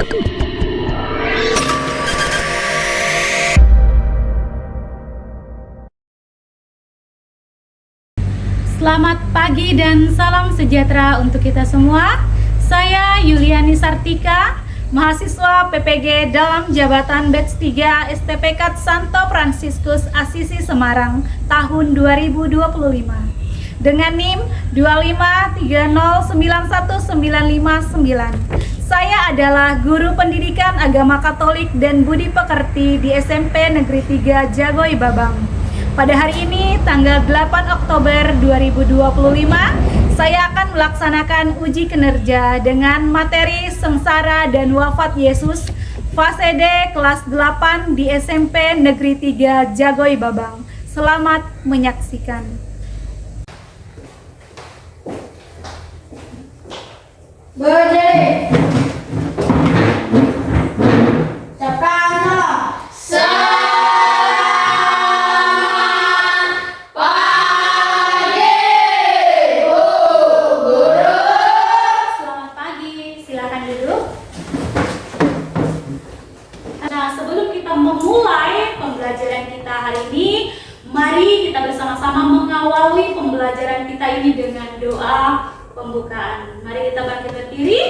Selamat pagi dan salam sejahtera untuk kita semua. Saya Yuliani Sartika, mahasiswa PPG dalam jabatan Batch 3 STPK Santo Fransiskus Asisi Semarang tahun 2025 dengan NIM 253091959. Saya adalah guru pendidikan agama Katolik dan budi pekerti di SMP Negeri 3 Jagoi Babang. Pada hari ini, tanggal 8 Oktober 2025, saya akan melaksanakan uji kinerja dengan materi Sengsara dan Wafat Yesus fase D kelas 8 di SMP Negeri 3 Jagoi Babang. Selamat menyaksikan. Berdiri. Memulai pembelajaran kita hari ini, mari kita bersama-sama mengawali pembelajaran kita ini dengan doa pembukaan. Mari kita bangkit berdiri,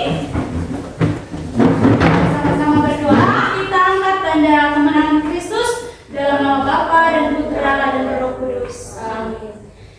sama-sama berdoa. Kita angkat tanda kemenangan Kristus dalam nama Bapa dan Putra dan Roh Kudus. Amin.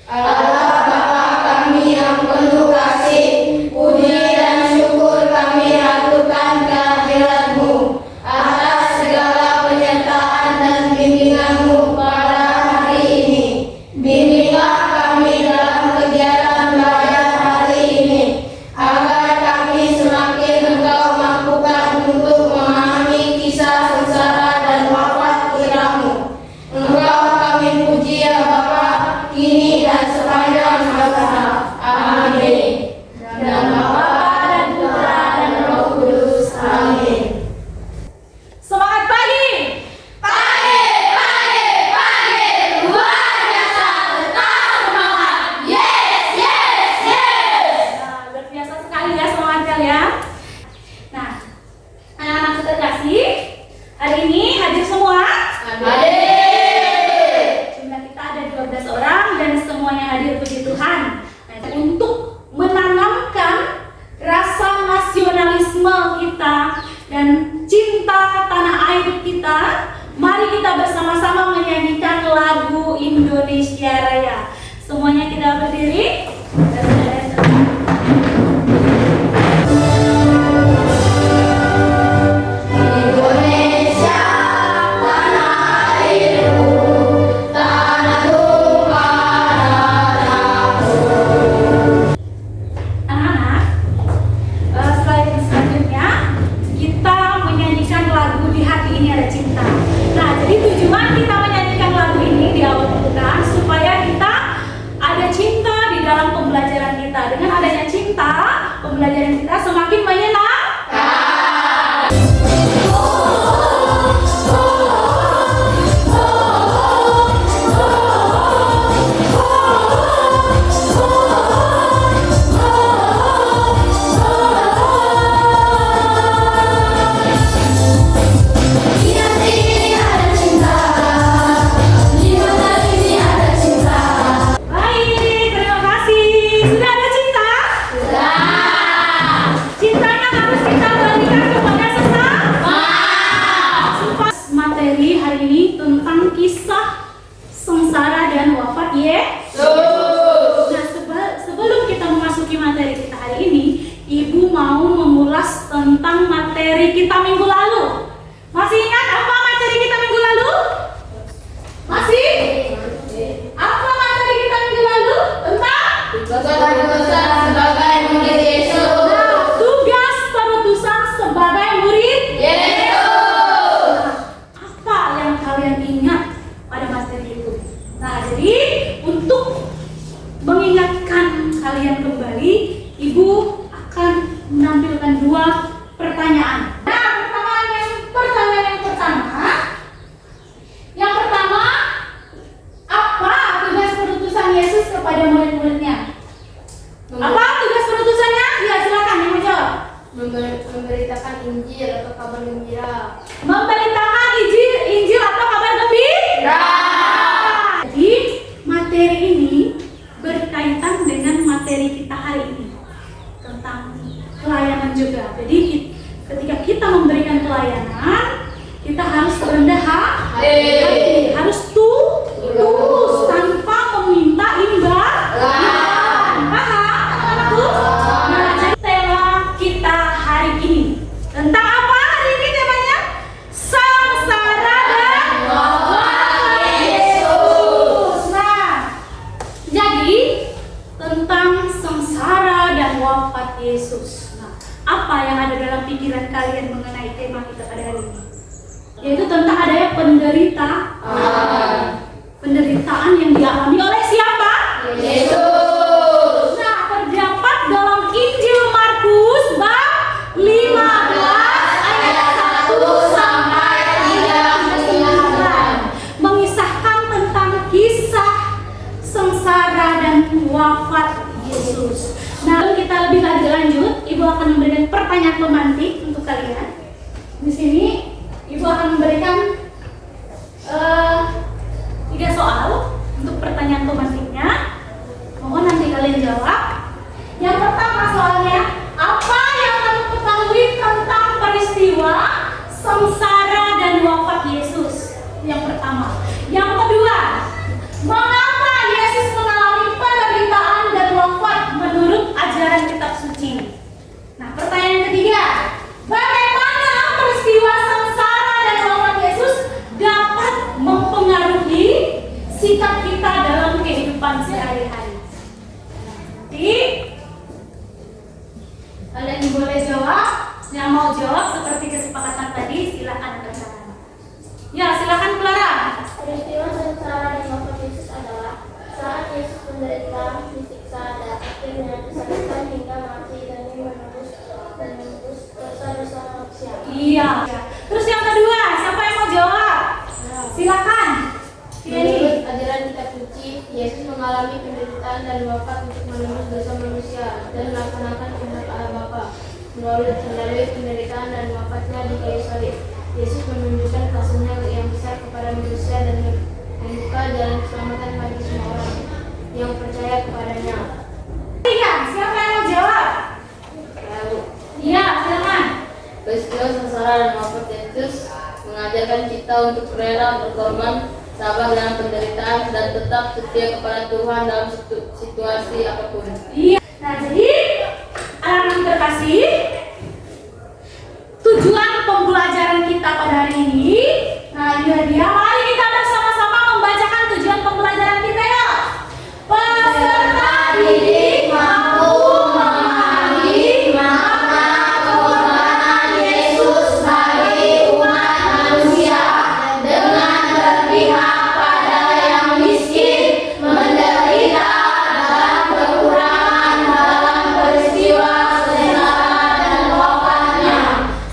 Allah Bapa kami yang penuh kasih, puji dan syukur kami aturkan kehadirat-Mu atas segala penyertaan dan bimbingan-Mu pada hari ini. Bimbinglah kami dalam kegiatan belajar hari ini, agar kami semakin Engkau mampukan untuk memahami kisah sengsara dan wafat Putra-Mu. Engkau kami puji ya Bapa, kini dan sepanjang masa. Amin. Dan Bapa dan Putra dan Roh Kudus. Amin. Semangat pagi! Pagi. Luar biasa, tetap semangat. Yes. Nah, luar biasa sekali ya semangat kalian. Nah, anak-anak terkasih, hari ini hadir semua? Jumlah kita ada 12 orang dan semuanya hadir, puji Tuhan. Nah, untuk menanamkan rasa nasionalisme kita dan cinta tanah air kita, mari kita bersama-sama menyanyikan lagu Indonesia Raya. Semuanya kita berdiri. Indonesia, tanah airku, tanah tumpah darahku. Anak-anak, selanjutnya kita menyanyikan lagu Di Hati Ini Ada Cinta. Nah, jadi tujuan kita menyanyikan lagu ini di awal pembukaan supaya kita ada cinta di dalam pembelajaran kita. Dengan adanya cinta, pembelajaran kita semakin menyenangkan. Di hati ini ada cinta, di mata ini ada cinta. Baik, terima kasih. Sudah ada cinta? Sudah. Cintanya harus kita berikan kepada sesama. Materi hari ini tentang kisah sengsara dan wafat Yesus. Nah, sebelum kita memasuki materi kita hari ini, Ibu mau mengulas tentang materi kita minggu lalu. Masih ingat apa materi kita minggu lalu? Masih? Apa materi kita minggu lalu? Tentang Keputusan sebagai murid Yesus. Nah, tugas perutusan sebagai murid. Yesus. Apa yang kalian ingat pada materi itu? Nah, jadi untuk mengingatkan kalian kembali, Ibu akan menampilkan 2 pertanyaan. Nah, pertanyaan yang pertama. Yang pertama, apa tugas perutusan Yesus kepada murid-muridnya? Apa tugas perutusannya? Ya, silakan yang menjawab. memberitakan Injil atau kabar gembira. Memberitakan Injil atau kabar gembira. Jadi materi ini berkaitan dengan materi kita hari ini tentang pelayanan juga. Jadi ketika kita memberikan pelayanan, kita harus rendah hati, harus tulus tanpa meminta imbalan. Paham, anak-anakku? Nah, jadi tema kita hari ini tentang apa? Hari ini temanya sengsara dan wafat Yesus. Nah, jadi tentang sengsara dan wafat Yesus. Nah, apa yang ada dalam pikiran kalian mengenai tema kita pada hari ini? Yaitu tentang adanya penderitaan yang dialami oleh siapa? Yesus. Nah, terdapat dalam Injil Markus bab 15 ayat 1 sampai 39 mengisahkan tentang kisah sengsara dan wafat Yesus. Nah, kita lebih lanjut, Ibu akan memberikan pertanyaan pemantik untuk kalian. Di sini Ibu akan memberikan 3 soal untuk pertanyaan pemantiknya. Mohon nanti kalian jawab. Yang pertama soalnya, apa yang kamu ketahui tentang peristiwa sengsara dan wafat Yesus? Yang pertama. Yang kedua, mengapa Yesus mengalami penderitaan dan wafat menurut ajaran kitab suci? Nah, pertanyaan ketiga, bagaimana peristiwa sengsara dan wafat Yesus dapat mempengaruhi sikap kita dalam kehidupan sehari-hari? Nanti kalian boleh jawab. Yang mau jawab seperti kesepakatan tadi, silakan berjalan. Ya, silakan Clara. Peristiwa sengsara dan wafat Yesus adalah saat Yesus menderita, disiksa, dan akhirnya disalibkan hingga mati demi menembus dosa-dosa manusia. Iya. Terus yang kedua, siapa yang mau jawab? Silakan. Menurut ajaran kitab suci, Yesus mengalami penderitaan dan wafat untuk menembus dosa manusia dan melaksanakan kehendak Allah Bapa. Melalui penderitaan dan wafatnya di kayu salib, Yesus menunjukkan kasihnya yang besar kepada manusia dan membuka jalan keselamatan bagi semua orang yang percaya kepadanya. Iya, siapa yang mau jawab? Iya, silakan. Peristiwa sengsara dan wafat Yesus mengajarkan kita untuk rela berkorban, sabar dalam penderitaan, dan tetap setia kepada Tuhan dalam situasi apapun. Iya. Nah, jadi anak-anak terkasih, tujuan pembelajaran kita pada hari ini. Nah, ini dia. Mari kita bersama-sama membacakan tujuan pembelajaran kita ya. Peserta didik mampu memahami makna pengorbanan Yesus bagi umat manusia dengan berpihak pada yang miskin, menderita, dan kekurangan dalam peristiwa sengsara dan wafatnya.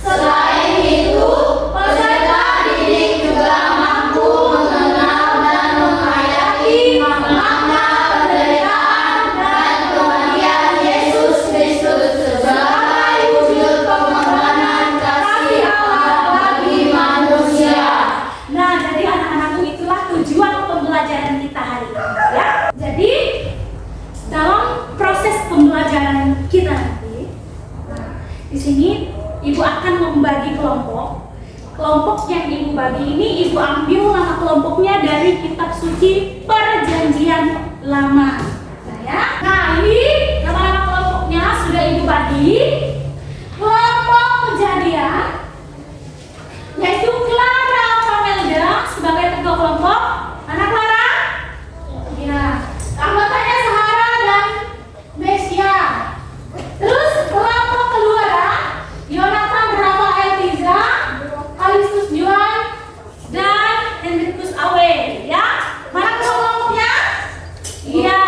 Selain itu, peserta didik juga mampu mengenal dan menghayati makna penderitaan dan kematian Yesus Kristus sebagai wujud pengorbanan kasih Allah bagi manusia. Nah, jadi anak-anakku, itulah tujuan pembelajaran kita hari ini ya. Jadi dalam proses pembelajaran kita nanti, nah, di sini Ibu akan membagi kelompok. Kelompok yang Ibu bagi ini, Ibu ambil nama kelompoknya dari kitab suci Perjanjian Lama. Nah, ya. Nah, ini nama-nama kelompoknya sudah Ibu bagi. Kelompok Kejadian, yaitu Clara Pamelda sebagai ketua kelompok. Anak Clara? Ya. Anggotanya Sahara dan Mesia. Terus kelompok kedua, Yonatan Rafael Tiza, Kalistus Juan, dan Hendrikus Awe. Ya. Mana kelompoknya? Iya.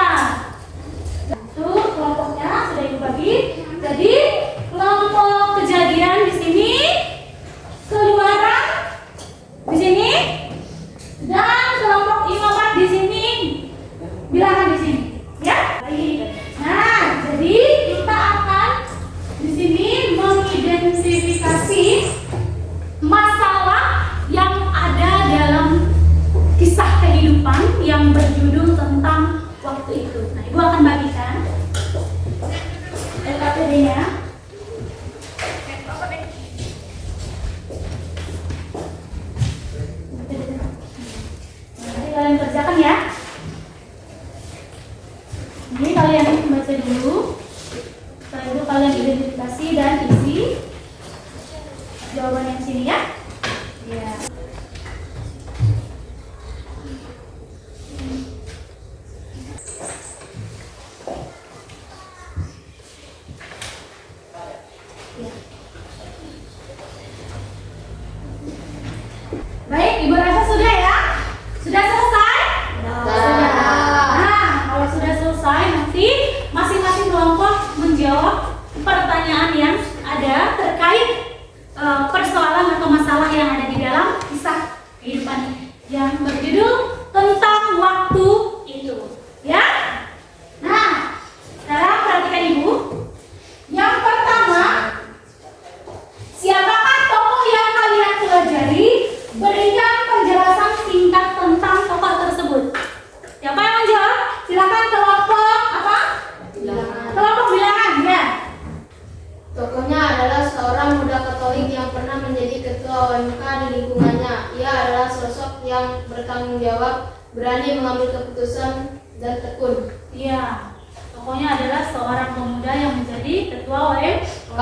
yang bertanggung jawab, berani mengambil keputusan, dan tekun. Iya, pokoknya adalah seorang pemuda yang menjadi ketua OMK.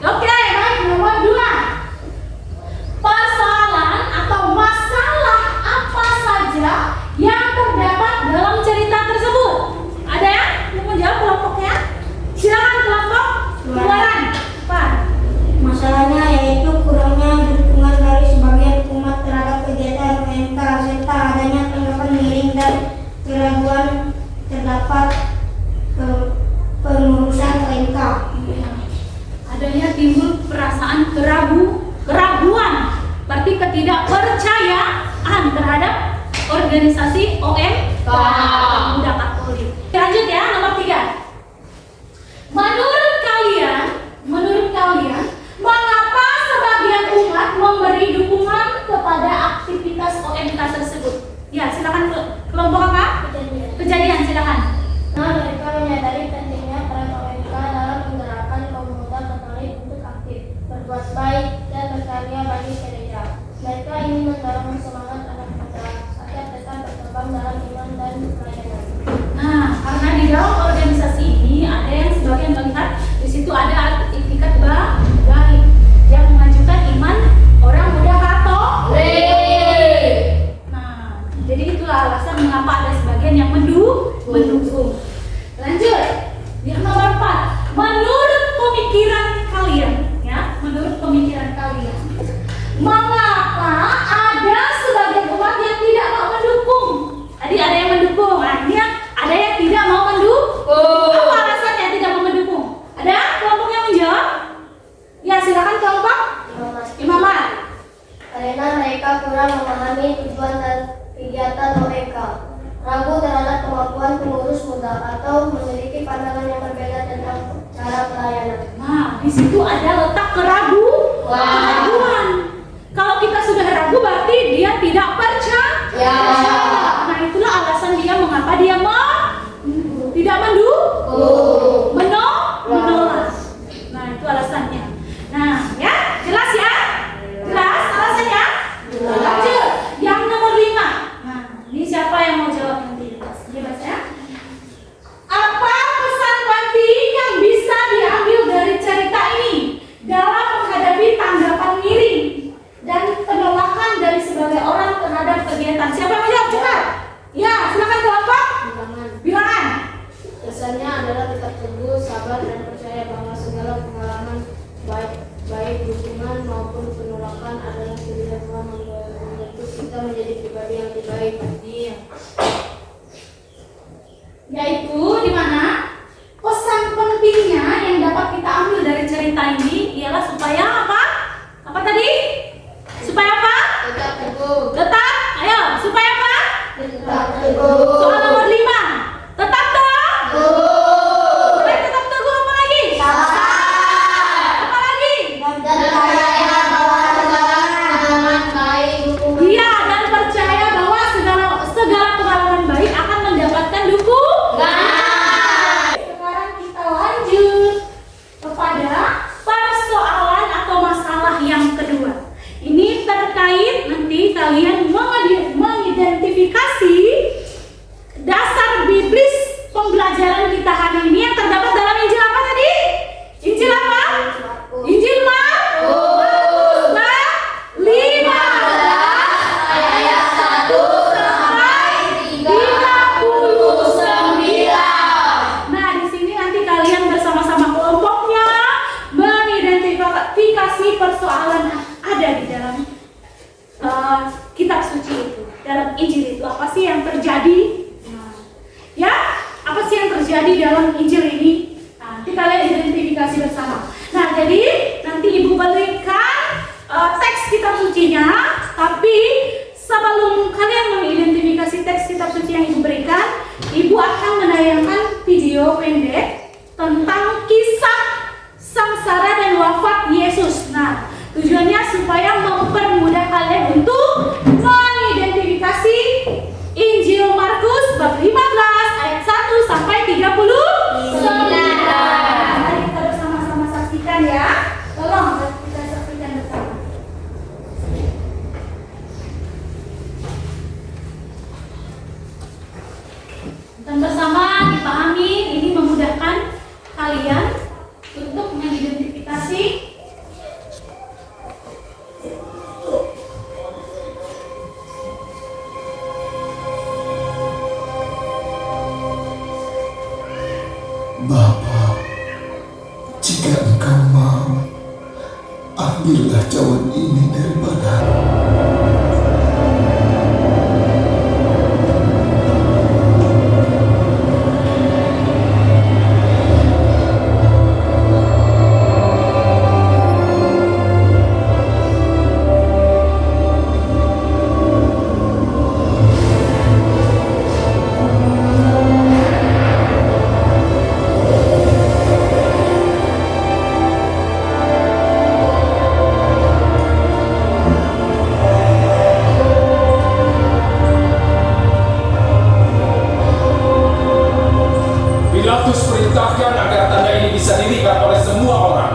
Oke, baik, nomor 2. Persoalan atau masalah apa saja yang terdapat dalam cerita tersebut? Ada yang mau menjawab kelompoknya? Silakan kelompok luaran. Pak. Masalahnya yaitu kurangnya dukungan dari sebagian umat terhadap kegiatan OMK serta adanya tanggapan miring dan keraguan terdapat pengurusan OMK. Adanya timbul perasaan keraguan, berarti ketidakpercayaan terhadap organisasi OMK Pemuda Katolik. Lanjut ya, nomor 3. Menurut kalian, mengapa sebagian umat memberi dukungan kepada aktivitas OMK tersebut? Ya, silakan kelompok apa? Kejadian, silakan. Nah, mereka menyadari pentingnya peran OMK dalam menggerakkan pemuda Katolik untuk aktif, berbuat baik, dan berkarya bagi gereja. Mereka ingin mendorong semangat anak muda agar tetap berkembang dalam iman dan pelayanan. Nah, karena di dalam organisasi ini ada yang sebagian melihat di situ ada etikat baik yang mengajukan iman orang muda Katolik. Nah, jadi itulah alasan mengapa ada sebagian yang mendukung. Lanjut, yang nomor 4. Menurut pemikiran kalian, mengapa ada sebagian umat yang tidak mau mendukung? Tadi ada yang mendukung, akhirnya ada yang tidak mau mendukung. Apa alasannya tidak mau mendukung? Ada kelompok yang menjawab? Ya, silakan kelompok Imamat. Karena mereka kurang memahami tujuan dan kegiatan OMK, ragu terhadap kemampuan pengurus muda, atau memiliki pandangan yang berbeda tentang cara pelayanan. Nah, di situ ada letak keraguan. Kalau kita sudah ragu, berarti dia tidak percaya. Nah, itulah alasan dia mengapa dia tidak mendukung, menolak. Nah, itu alasannya. Nah, ya, jelas ya? Jelas alasannya? Lanjut, yang nomor 5. Nah, ini siapa yang mau jawab nanti? Bebas ya. Apa pesan penting yang bisa diambil dari cerita ini dalam menghadapi tanggapan miring dan penolakan dari sebagai orang terhadap kegiatan? Siapa yang mau jawab? Cepat. Ya, silakan kelompok. Bilangan. Pesannya adalah tetap teguh, sabar, dan percaya bahwa segala pengalaman baik dukungan maupun penolakan adalah pilihan Tuhan membentuk kita menjadi pribadi yang lebih baik. Yaitu di mana pesan pentingnya yang dapat kita ambil dari cerita ini ialah supaya apa? Apa tadi? Supaya apa? Tetap teguh. Tetap. Ayo, supaya apa? Tetap teguh. Soal nomor 5. Tetap teguh. Selain tetap teguh apa lagi? Apa lagi? Dan percaya bahwa segala pengalaman baik dukungan. Iya, dan percaya bahwa segala pengalaman baik akan mendapatkan dukungan. Sekarang kita lanjut kepada persoalan atau masalah yang kedua. Ini terkait nanti kalian mengidentifikasi dasar biblis pembelajaran kita hari ini yang terdapat dalam Injil apa tadi? Injil apa? Injil Markus bab 15 ayat 1 sampai 39. Nah, di sini nanti kalian bersama-sama kelompoknya mengidentifikasi persoalan yang ada di dalam kitab suci itu, dalam Injil itu. Apa sih yang terjadi? Ya, apa sih yang terjadi dalam Injil ini? Nanti kalian identifikasi bersama. Nah, jadi nanti Ibu berikan teks kitab sucinya, tapi sebelum kalian mengidentifikasi teks kitab suci yang Ibu berikan, Ibu akan menayangkan video pendek tentang kisah sengsara dan wafat Yesus. Nah, tujuannya supaya mempermudah kalian untuk mengidentifikasi Injil Markus bab 15 ayat 1 sampai 39. Mari kita bersama-sama saksikan ya. Tolong kita saksikan bersama. ambillah cawan ini daripada Pilatus perintahkan agar tanda ini bisa dilihat oleh semua orang.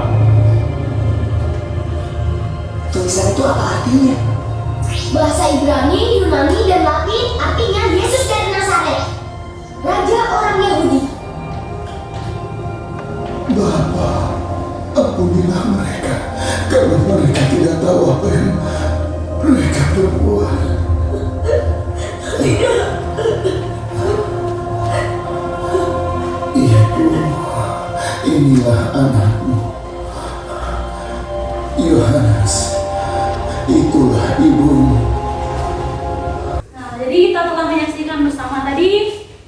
Tulisan itu apa artinya? Bahasa Ibrani, Yunani, dan Latin artinya Yesus dari Nazaret, Raja orang Yahudi. Bapa, ampunilah mereka karena mereka tidak tahu apa yang mereka perbuat. Ibu, inilah anakmu. Yohanes, itulah ibumu. Nah, jadi kita telah menyaksikan bersama tadi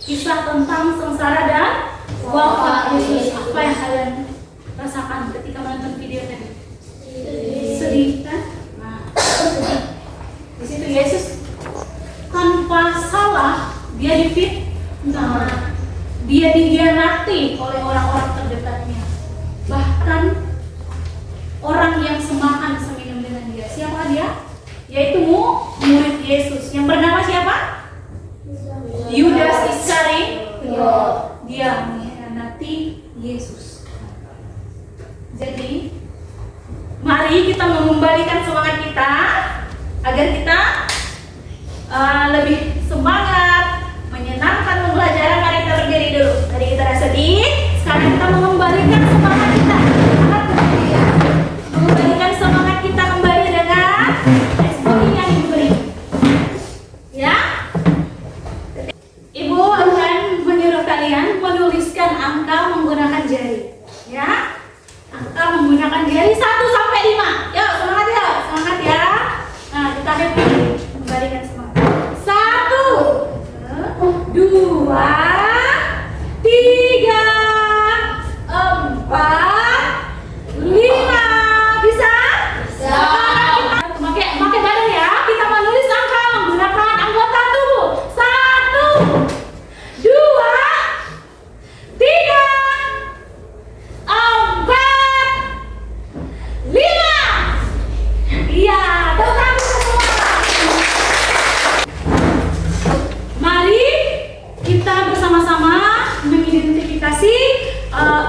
kisah tentang sengsara dan wafat Yesus. Apa yang kalian rasakan ketika menonton video tadi? Sedih kan? Nah, sedih. Di situ Yesus tanpa salah dia difitnah, dia dikhianati oleh orang-orang terdekatnya, bahkan orang yang semakan seminum dengan dia. Siapa dia? Yaitu murid Yesus yang bernama siapa? Yudas Iskariot. Dia mengkhianati Yesus. Jadi, mari kita mengembalikan semangat kita agar kita lebih semangat, menyenangkan pembelajaran. Mari kita berdiri dulu. Tadi kita rasa sedih, sekarang kita mengembalikan semangat kita. Mengembalikan semangat kita kembali dengan testimoni yang diberi. Ya, Ibu akan menyuruh kalian menuliskan angka menggunakan jari. Ya, angka menggunakan jari 1 sampai 5. Yuk, semangat ya, semangat ya. Nah, kita happy, kembalikan semangat. 1, 2, 3, 4, 5. Bisa? Bisa. Pakai badan ya. Kita menulis angka menggunakan anggota tubuh. 1, 2, 3, 4, 5. Iya, tepuk tangan semua. Mari kita bersama-sama mengidentifikasi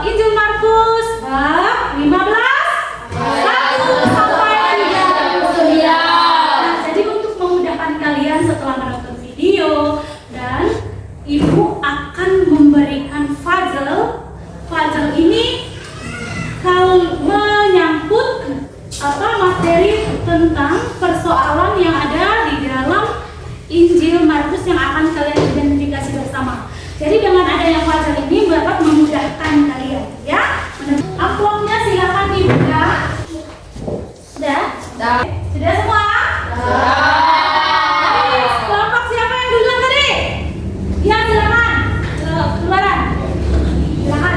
Injil Markus bab 15 1 sampai 39. Nah, jadi untuk memudahkan kalian setelah menonton video, dan Ibu akan memberikan puzzle. Puzzle ini kalau menyangkut materi tentang persoalan yang ada di dalam Injil Markus yang akan kalian identifikasi bersama. Jadi dengan adanya puzzle ini dapat memudahkan kalian, ya. Amplopnya silakan dibuka. Sudah? Sudah semua? Kelompok siapa yang duluan tadi? Ya, silakan. Keluaran. Silakan.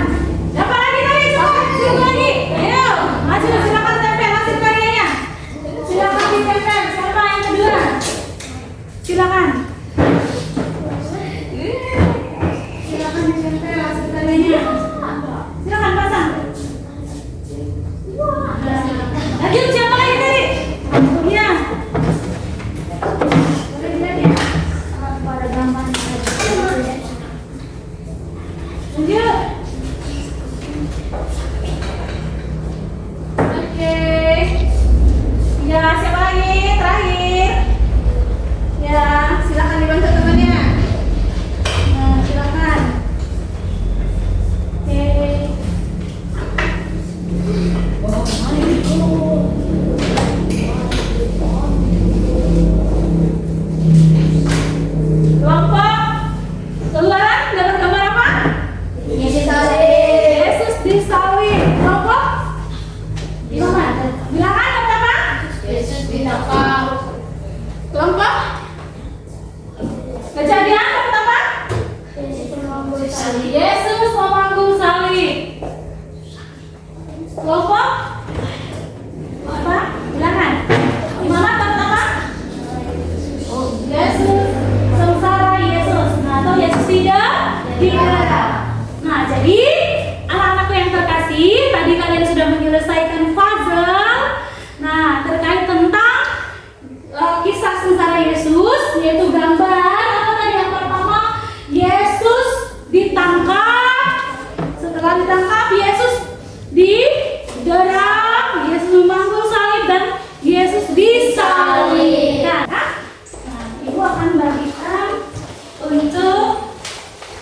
Siapa lagi tadi? Siapa lagi? Ayo, maju, silakan tempel hasil karyanya. Silakan ditempel. Siapa yang kedua? Silakan. Silakan ditempel hasil karyanya. Silakan pasang. Lanjut, siapa lagi tadi? Iya. Boleh dilihat ya. Pada gambar. Lanjut. Oke. Ya, siapa lagi? Terakhir. Ya, silakan dibantu temannya. Nah, silakan. Oke. Kelompok keluaran dapat gambar apa? Yesus disalib. Kelompok? Gimana? Bilangan dapat Kelompok kejadian pertama, Yesus memanggul salib. Kelompok apa? Bilangan. Gimana pertama? Oh, Yesus sengsara Yesus. Nah, atau Yesus tidak didera. Nah, jadi anak-anakku yang terkasih, tadi kalian sudah menyelesaikan puzzle. Nah, terkait tentang kisah sengsara Yesus, yaitu gambar apa tadi yang pertama? Yesus ditangkap. Setelah ditangkap, Yesus didera, Yesus memanggul salib, dan Yesus disalibkan. Nah, Ibu akan bagikan untuk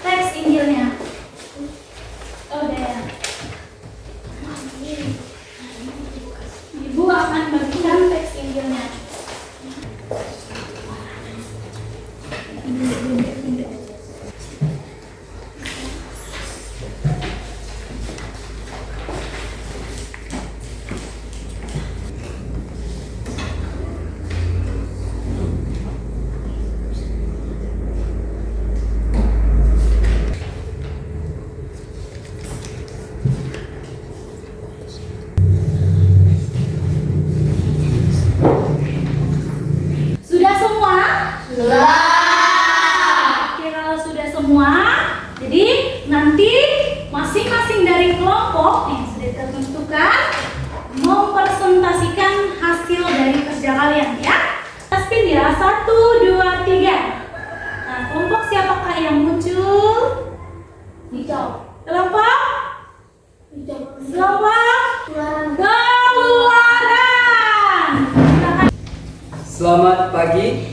teks Injilnya. Oh, Dea. Ibu akan bagikan teks Injilnya. Sudah semua? Sudah. Oke, kalau sudah semua, jadi nanti masing-masing dari kelompok yang sudah tertentukan mempresentasikan hasil dari kerja kalian ya. Spin ya, 1, 2, 3. Nah, kelompok siapakah yang muncul? Hijau. Kelompok? Hijau. Kelompok? Keluaran. Selamat pagi.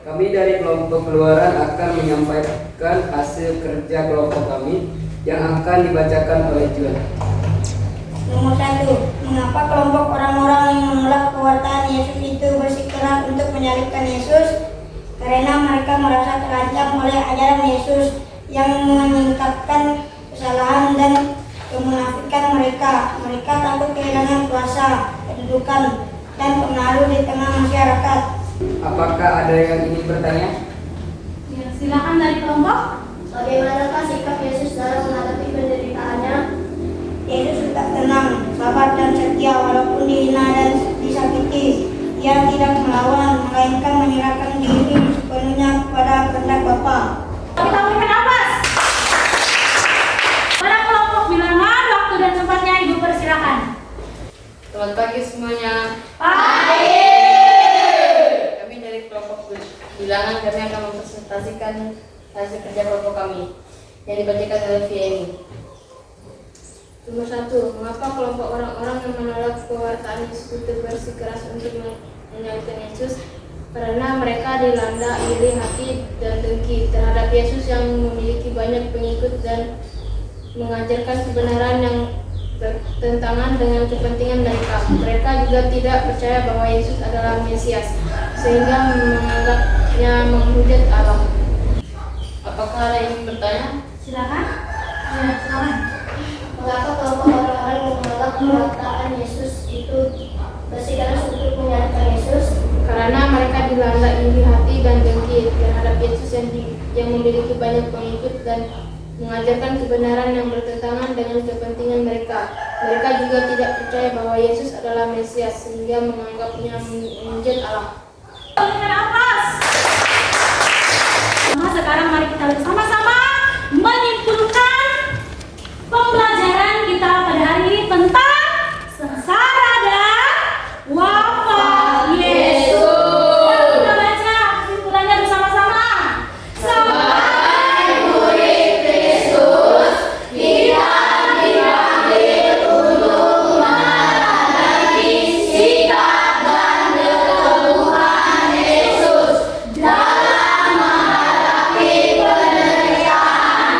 Kami dari kelompok keluaran akan menyampaikan hasil kerja kelompok kami yang akan dibacakan oleh Juan. Nomor 1. Mengapa kelompok orang-orang yang menolak pewartaan Yesus itu bersikeras untuk menyalibkan Yesus? Karena mereka merasa terancam oleh ajaran Yesus yang menyingkapkan kesalahan dan kemunafikan mereka. Mereka takut kehilangan kuasa, kedudukan, dan pengaruh di tengah masyarakat. Apakah ada yang ingin bertanya? Ya, silakan dari kelompok. Bagaimanakah sikap Yesus dalam menghadapi penderitaannya? Yesus tetap tenang, sabar, dan setia walaupun dihina dan disakiti. Ia tidak melawan, melainkan menyerahkan diri sepenuhnya kepada kehendak Bapa. Kita berikan nafas. Pada kelompok bilangan, waktu dan tempatnya Ibu persilakan. Selamat pagi semuanya. Pagi. Kami dari kelompok bilangan, kami akan mempresentasikan hasil kerja kelompok kami yang dibacakan oleh VMI. Nomor 1. Mengapa kelompok orang-orang yang menolak pewartaan Yesus itu bersikeras untuk menyalibkan Yesus? Karena mereka dilanda iri hati dan dengki terhadap Yesus yang memiliki banyak pengikut dan mengajarkan kebenaran yang bertentangan dengan kepentingan mereka. Mereka juga tidak percaya bahwa Yesus adalah Mesias, sehingga menganggapnya menghujat Allah. Apakah ada yang bertanya? Silakan. Ya, silakan. Mengapa kelompok orang-orang yang menolak pewartaan Yesus itu bersikeras untuk menyalibkan Yesus? Karena mereka dilanda iri hati dan dengki terhadap Yesus yang memiliki banyak pengikut dan mengajarkan kebenaran yang bertentangan dengan kepentingan mereka. Mereka juga tidak percaya bahwa Yesus adalah Mesias, sehingga menganggapnya menghujat Allah. Berikan nafas. Nah, sekarang mari kita bersama-sama menyimpulkan pembelajaran kita pada hari ini tentang sengsara dan wafat Yesus. Kita baca kesimpulannya bersama-sama. Sebagai murid Kristus, kita dipanggil untuk menghadapi sikap dan keteguhan Yesus dalam menghadapi penderitaan.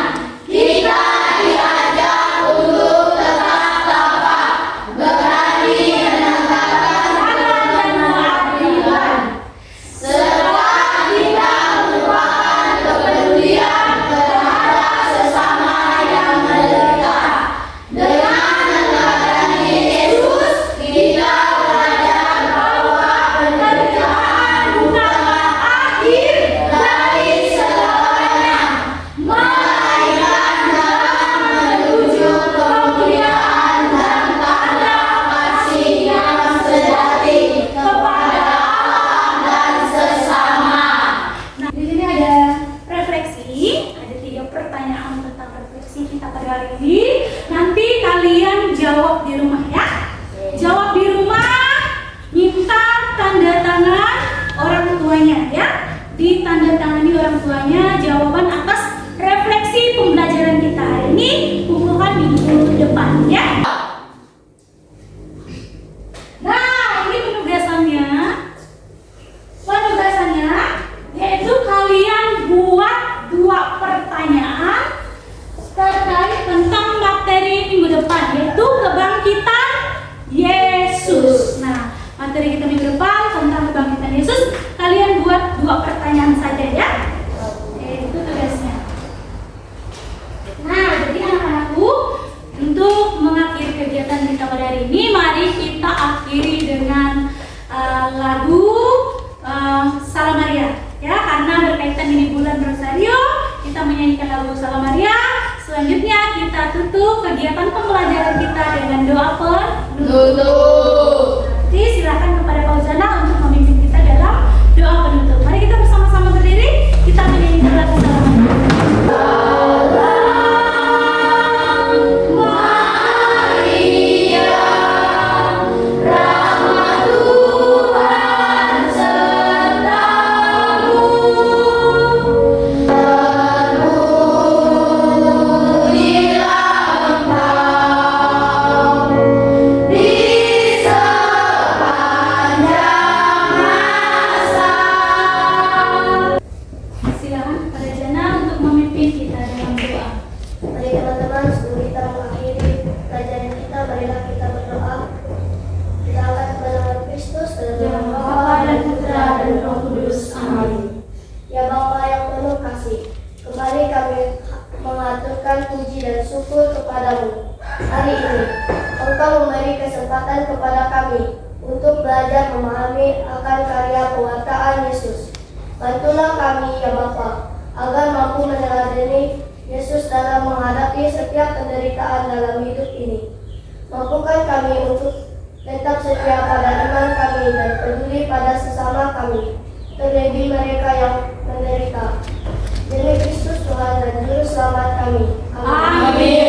jawab di rumah ya. Jawab di rumah, minta tanda tangan orang tuanya ya. Ditandatangani orang tuanya jawaban atas refleksi pembelajaran kita hari ini. Kumpulkan minggu depan ya. Nah, ini penugasannya. Penugasannya yaitu kalian buat 2 pertanyaan terkait tentang materi minggu depan, yaitu kebangkitan Yesus. Nah, materi kita minggu depan tentang kebangkitan Yesus, kalian buat 2 pertanyaan saja ya. Itu tugasnya. Nah, jadi anak-anakku, untuk mengakhiri kegiatan kita pada hari ini, mari kita akhiri dengan lagu Salam Maria ya, karena berkaitan ini bulan Rosario, kita menyanyikan lagu Salam Maria. Selanjutnya kita tutup kegiatan pembelajaran kita dengan doa penutup. Nanti silakan kepada Fauzana untuk memimpin kita dalam doa penutup. Mari kita bersama-sama berdiri, kita menyanyikan lagu Salam Maria. Silakan kepada Jana untuk memimpin kita dalam doa. Mari teman-teman, sebelum kita mengakhiri pelajaran kita, marilah kita berdoa. Kita akan kepada Tuhan Kristus dalam nama Bapa dan Putra dan Roh Kudus. Amin. Ya Bapa yang penuh kasih, kembali kami mengaturkan puji dan syukur kepadamu. Hari ini, Engkau memberi kesempatan kepada kami untuk belajar memahami akan karya pewartaan Yesus. Bantulah kami ya Bapa, agar mampu meneladani Yesus dalam menghadapi setiap penderitaan dalam hidup ini. Mampukan kami untuk tetap setia pada iman kami dan peduli pada sesama kami, terlebih mereka yang menderita. Demi Kristus Tuhan dan Juru Selamat kami. Amin.